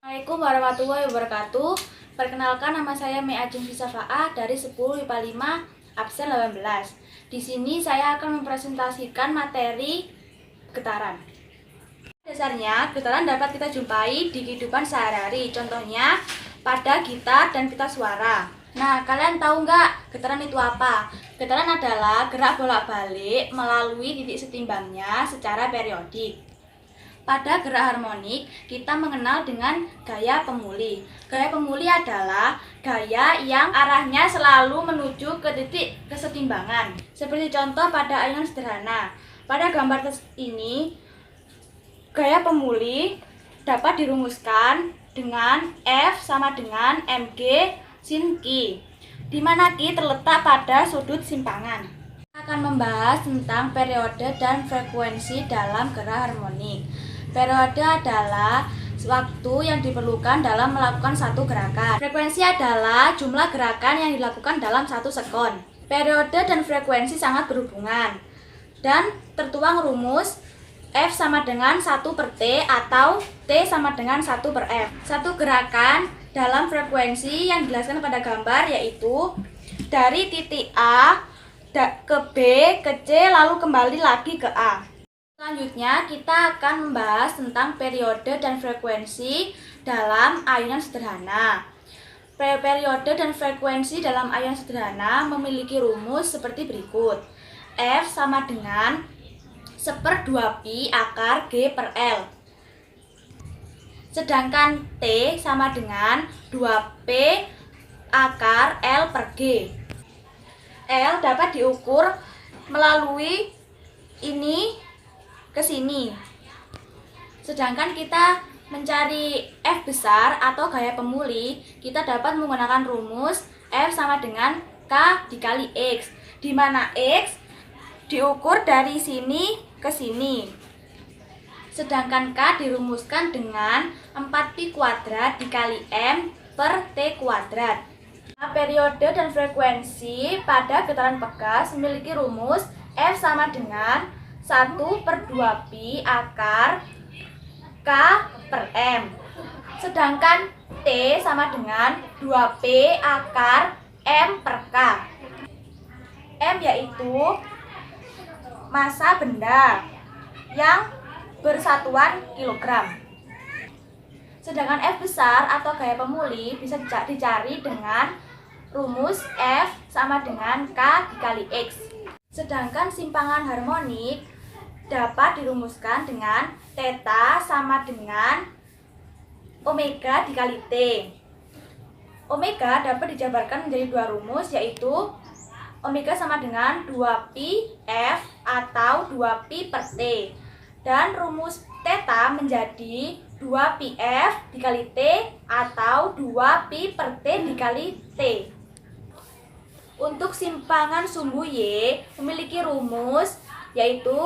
Assalamualaikum warahmatullahi wabarakatuh. Perkenalkan, nama saya Mei Ajeng Fisafa'ah dari 10 IPA 5 absen 18. Di sini saya akan mempresentasikan materi getaran. Dasarnya, getaran dapat kita jumpai di kehidupan sehari-hari. Contohnya pada gitar dan pita suara. Nah, kalian tahu nggak getaran itu apa? Getaran adalah gerak bolak-balik melalui titik setimbangnya secara periodik. Pada gerak harmonik, kita mengenal dengan gaya pemulih. Gaya pemulih adalah gaya yang arahnya selalu menuju ke titik kesetimbangan. Seperti contoh pada ayunan sederhana. Pada gambar ini, gaya pemulih dapat dirumuskan dengan F sama dengan MG sin Q, di mana Q terletak pada sudut simpangan. Kita akan membahas tentang periode dan frekuensi dalam gerak harmonik. Periode adalah waktu yang diperlukan dalam melakukan satu gerakan. Frekuensi adalah jumlah gerakan yang dilakukan dalam 1 sekon. Periode dan frekuensi sangat berhubungan dan tertuang rumus F sama dengan 1 per T atau T sama dengan 1 per F. Satu gerakan dalam frekuensi yang dijelaskan pada gambar yaitu dari titik A ke B ke C lalu kembali lagi ke A. Selanjutnya kita akan membahas tentang periode dan frekuensi dalam ayunan sederhana. Periode dan frekuensi dalam ayunan sederhana memiliki rumus seperti berikut. F sama dengan 1/2pi akar G per L. Sedangkan T sama dengan 2P akar L per G. L dapat diukur melalui ini ke sini. Sedangkan kita mencari F besar atau gaya pemulih, kita dapat menggunakan rumus F sama dengan K dikali X, di mana X diukur dari sini ke sini. Sedangkan K dirumuskan dengan 4pi kuadrat dikali M per T kuadrat. Nah, periode dan frekuensi pada getaran pegas memiliki rumus F sama dengan 1/2pi akar K per M. Sedangkan T sama dengan 2P akar M per K. M yaitu massa benda yang bersatuan kilogram. Sedangkan F besar atau gaya pemulih bisa dicari dengan rumus F sama dengan K dikali X. Sedangkan simpangan harmonik dapat dirumuskan dengan theta sama dengan omega dikali T. Omega dapat dijabarkan menjadi dua rumus, yaitu omega sama dengan 2pi F atau 2pi per T. Dan rumus theta menjadi 2pi F dikali T atau 2pi per T dikali T. Untuk simpangan sumbu Y memiliki rumus yaitu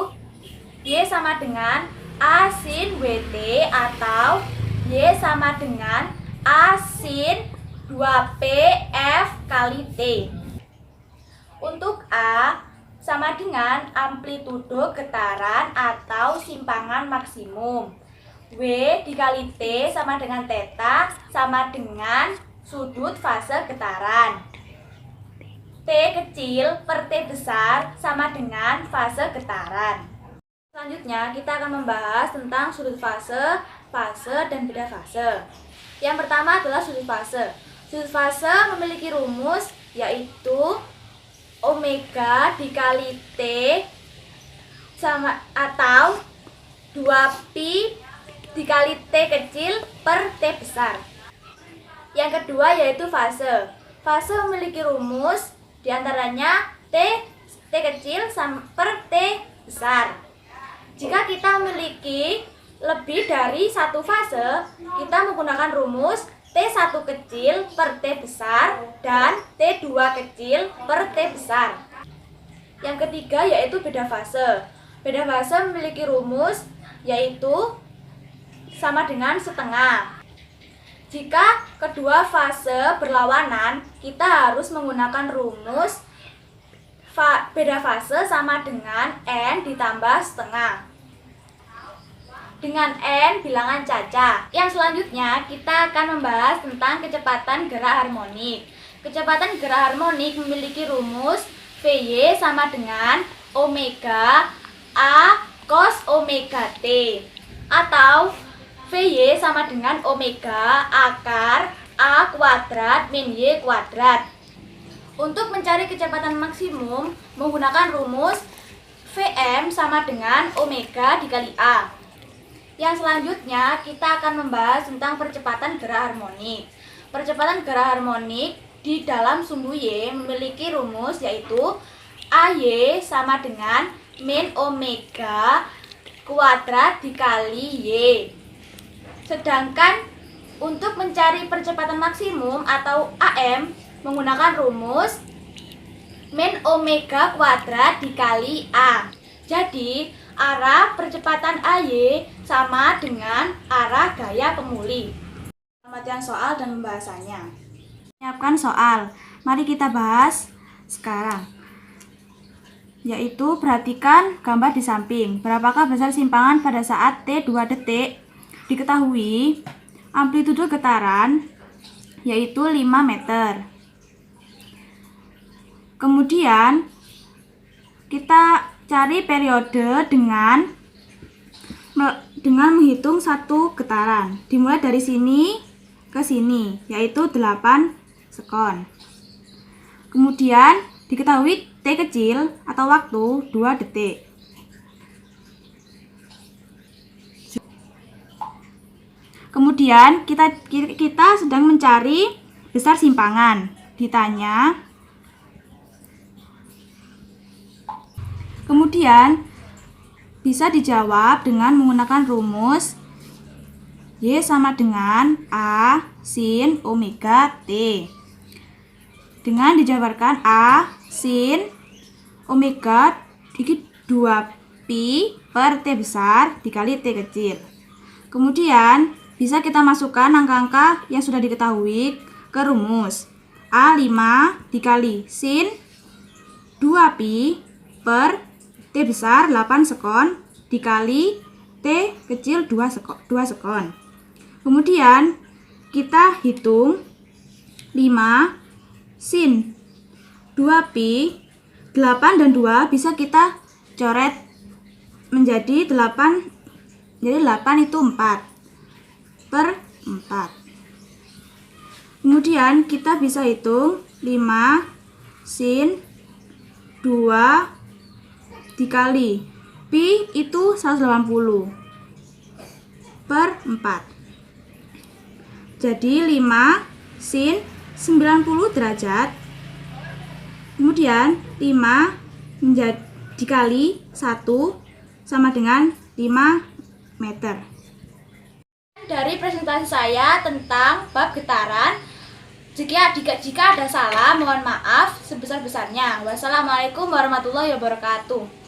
Y sama dengan A sin WT atau Y sama dengan A sin 2P F kali T. Untuk A sama dengan amplitudo getaran atau simpangan maksimum. W dikali T sama dengan theta sama dengan sudut fase getaran. T kecil per T besar sama dengan fase getaran. Selanjutnya kita akan membahas tentang sudut fase, fase, dan beda fase. Yang pertama adalah sudut fase. Sudut fase memiliki rumus yaitu omega dikali T sama atau 2pi dikali T kecil per T besar. Yang kedua yaitu fase. Fase memiliki rumus diantaranya T kecil per T besar. Jika kita memiliki lebih dari satu fase, kita menggunakan rumus T1 kecil per T besar dan T2 kecil per T besar. Yang ketiga yaitu beda fase. Beda fase memiliki rumus yaitu sama dengan setengah. Jika kedua fase berlawanan, kita harus menggunakan rumus beda fase sama dengan N ditambah setengah. dengan n bilangan caca. Yang selanjutnya kita akan membahas tentang kecepatan gerak harmonik. Kecepatan gerak harmonik memiliki rumus Vy sama dengan omega A cos omega T, atau Vy sama dengan omega akar A kuadrat min Y kuadrat. Untuk mencari kecepatan maksimum menggunakan rumus Vm sama dengan omega dikali A. Yang selanjutnya kita akan membahas tentang percepatan gerak harmonik. Percepatan gerak harmonik di dalam sumbu Y memiliki rumus yaitu AY sama dengan min omega kuadrat dikali Y. Sedangkan untuk mencari percepatan maksimum atau AM menggunakan rumus min omega kuadrat dikali A. Jadi arah percepatan AY sama dengan arah gaya pemulih. Pengamatan soal dan pembahasannya. Siapkan soal. Mari kita bahas sekarang. Yaitu perhatikan gambar di samping. Berapakah besar simpangan pada saat T 2 detik? Diketahui amplitudo getaran yaitu 5 meter. Kemudian kita cari periode dengan menghitung satu getaran. Dimulai dari sini ke sini, yaitu 8 sekon. Kemudian diketahui T kecil atau waktu 2 detik. Kemudian kita sedang mencari besar simpangan. Ditanya. Kemudian bisa dijawab dengan menggunakan rumus Y sama dengan A sin omega T. Dengan dijabarkan A sin omega dikit 2pi per T besar dikali T kecil. Kemudian bisa kita masukkan angka-angka yang sudah diketahui ke rumus. A5 dikali sin 2pi per T besar 8 sekon dikali T kecil 2 sekon. Kemudian kita hitung 5 sin 2pi, 8 dan 2 bisa kita coret menjadi 8. Jadi 8 itu 4 per 4. Kemudian kita bisa hitung 5 sin 2 dikali pi itu 180 per 4. Jadi 5 sin 90 derajat. Kemudian 5 dikali 1 sama dengan 5 meter. Dari presentasi saya tentang bab getaran, jika ada salah mohon maaf sebesar-besarnya. Wassalamualaikum warahmatullahi wabarakatuh.